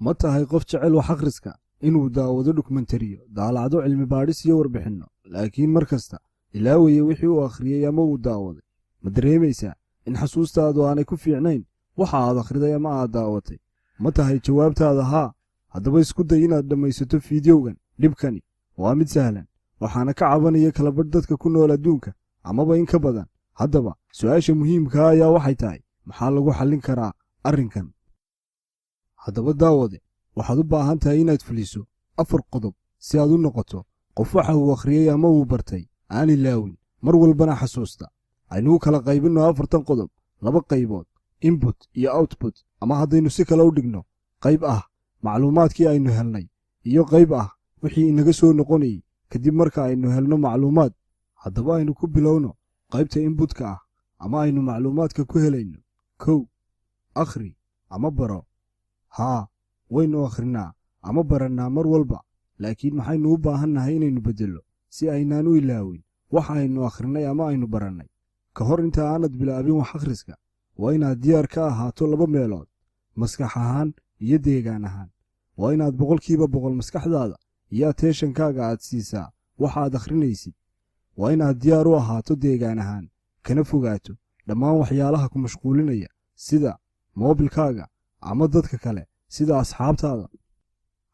ma tahay qof jecel wax akhriska inuu daawado dokumentariyo daalacdo cilmi baadhis iyo warbixinno laakiin mar kasta ilaawaya wixii uu akhriyey ama uu daawaday ma dareemaysaa in xasuustaadu aanay ku fiicnayn waxa aad akhriday ama aad daawatay ma tahay jawaabtaada haa haddaba isku day inaad dhammaysato fiidiyowgan dhibkani waa mid sahlan waxaana ka cabanaya kalabadh dadka ku nool adduunka amaba in ka badan haddaba su'aasha muhiimkaa ayaa waxay tahay maxaa lagu xallin karaa arrinkan haddaba daawade waxaad u baahan tahay inaad fuliso 4 qodob si aad u noqoto qof waxa uu akhriyey ama uu bartay aan ilaawin mar walbana xasuusta aynu kala qaybinno 4tan qodob 2 qaybood input iyo output ama haddaynu si kale u dhigno qayb ah macluumaadkii aynu helnay iyo qayb ah wixii inaga soo noqonayay kadib marka aynu helno macluumaad haddaba aynu ku bilowno qaybta inputka ah ama aynu macluumaadka ku helayno 1 akhri ama baro haa waynu akhrinaa ama barannaa mar walba laakiin maxaynu u baahannahay inaynu beddello si aynaan u ilaawin waxa aynu akhrinay ama aynu barannay ka hor inta aanad bilaabin wax akhriska waa inaad diyaar ka ahaato 2 meelood maskax ahaan iyo deegaan ahaan waa inaad 100% maskaxdaada iyo attention-kaaga aad siisaa waxa aad akhrinaysid waa inaad diyaar u ahaato deegaan ahaan kana fogaato dhammaan waxyaalaha ku mashquulinaya sida moobilkaaga ama dadka kale sida asxaabtaada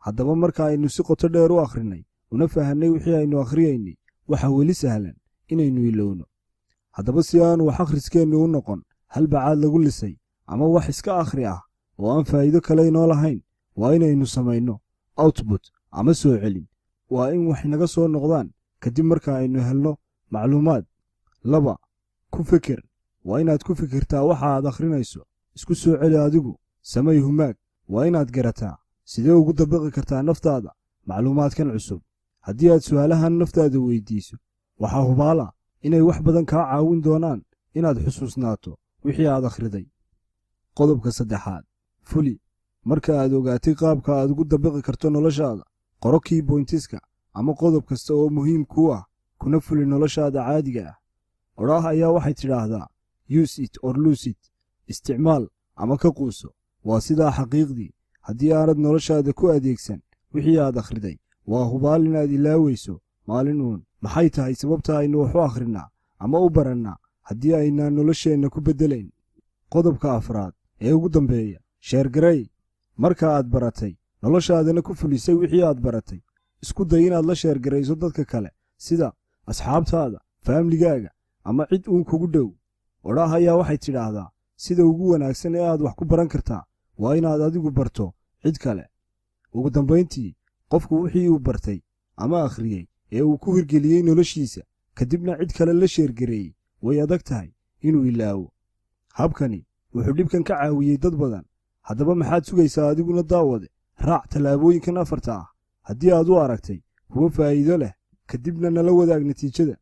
haddaba marka aynu si qoto dheer u akhrinay una fahanay wixii aynu akhriyaynay waxa weli sahlan inaynu ilowno haddaba si aanu wax akhriskeennu u noqon hal bacaad lagu lisay ama wax iska akhri ah oo aan faa'iido kale inoo lahayn waa inaynu samayno output ama soo celin waa in wax naga soo noqdaan kadib marka aynu helno macluumaad 2 ku fikir waa inaad ku fikirtaa waxa aad akhrinayso isku soo celi adigu samay humaag waa inaad garataa sidee ugu dabaqi kartaa naftaada macluumaadkan cusub haddii aad su'aalahan naftaada weydiiso waxaa hubaala inay wax badan kaa caawin doonaan inaad xusuusnaato wixii aad akhriday qodobka 3 fuli marka aad ogaatay qaabka aad ugu dabaqi karto noloshaada qoro key pointiska ama qodob kasta oo muhiim kuu ah kuna fuli noloshaada caadiga ah oraah ayaa waxay tidhaahdaa use it or lose it isticmaal ama ka quuso waa sidaa xaqiiqdii haddii aanad noloshaada ku adeegsan wixii aad akhriday waa hubaal inaad ilaawayso maalin uun maxay tahay sababta aynu wax u akhrinaa ama u barannaa haddii aynaan nolosheenna ku beddelayn qodobka 4 ee ugu dambeeya sheergarey marka aad baratay noloshaadana ku fulisay wixii aad baratay isku day inaad la sheergarayso dadka kale sida asxaabtaada faamligaaga ama cid uun kugu dhow oraah ayaa waxay tidhaahdaa sida ugu wanaagsan ee aad wax ku baran kartaa waa inaad adigu barto cid kale ugu dambayntii qofku wixii uu bartay ama akhriyey ee uu ku hirgeliyey noloshiisa kadibna cid kale la sheergareeyey way adag tahay inuu ilaawo habkani wuxuu dhibkan ka caawiyey dad badan haddaba maxaad sugaysaa adiguna daawade raac tallaabooyinkan 4 ah haddii aad u aragtay kuwo faa'iido leh kadibna nala wadaag natiijada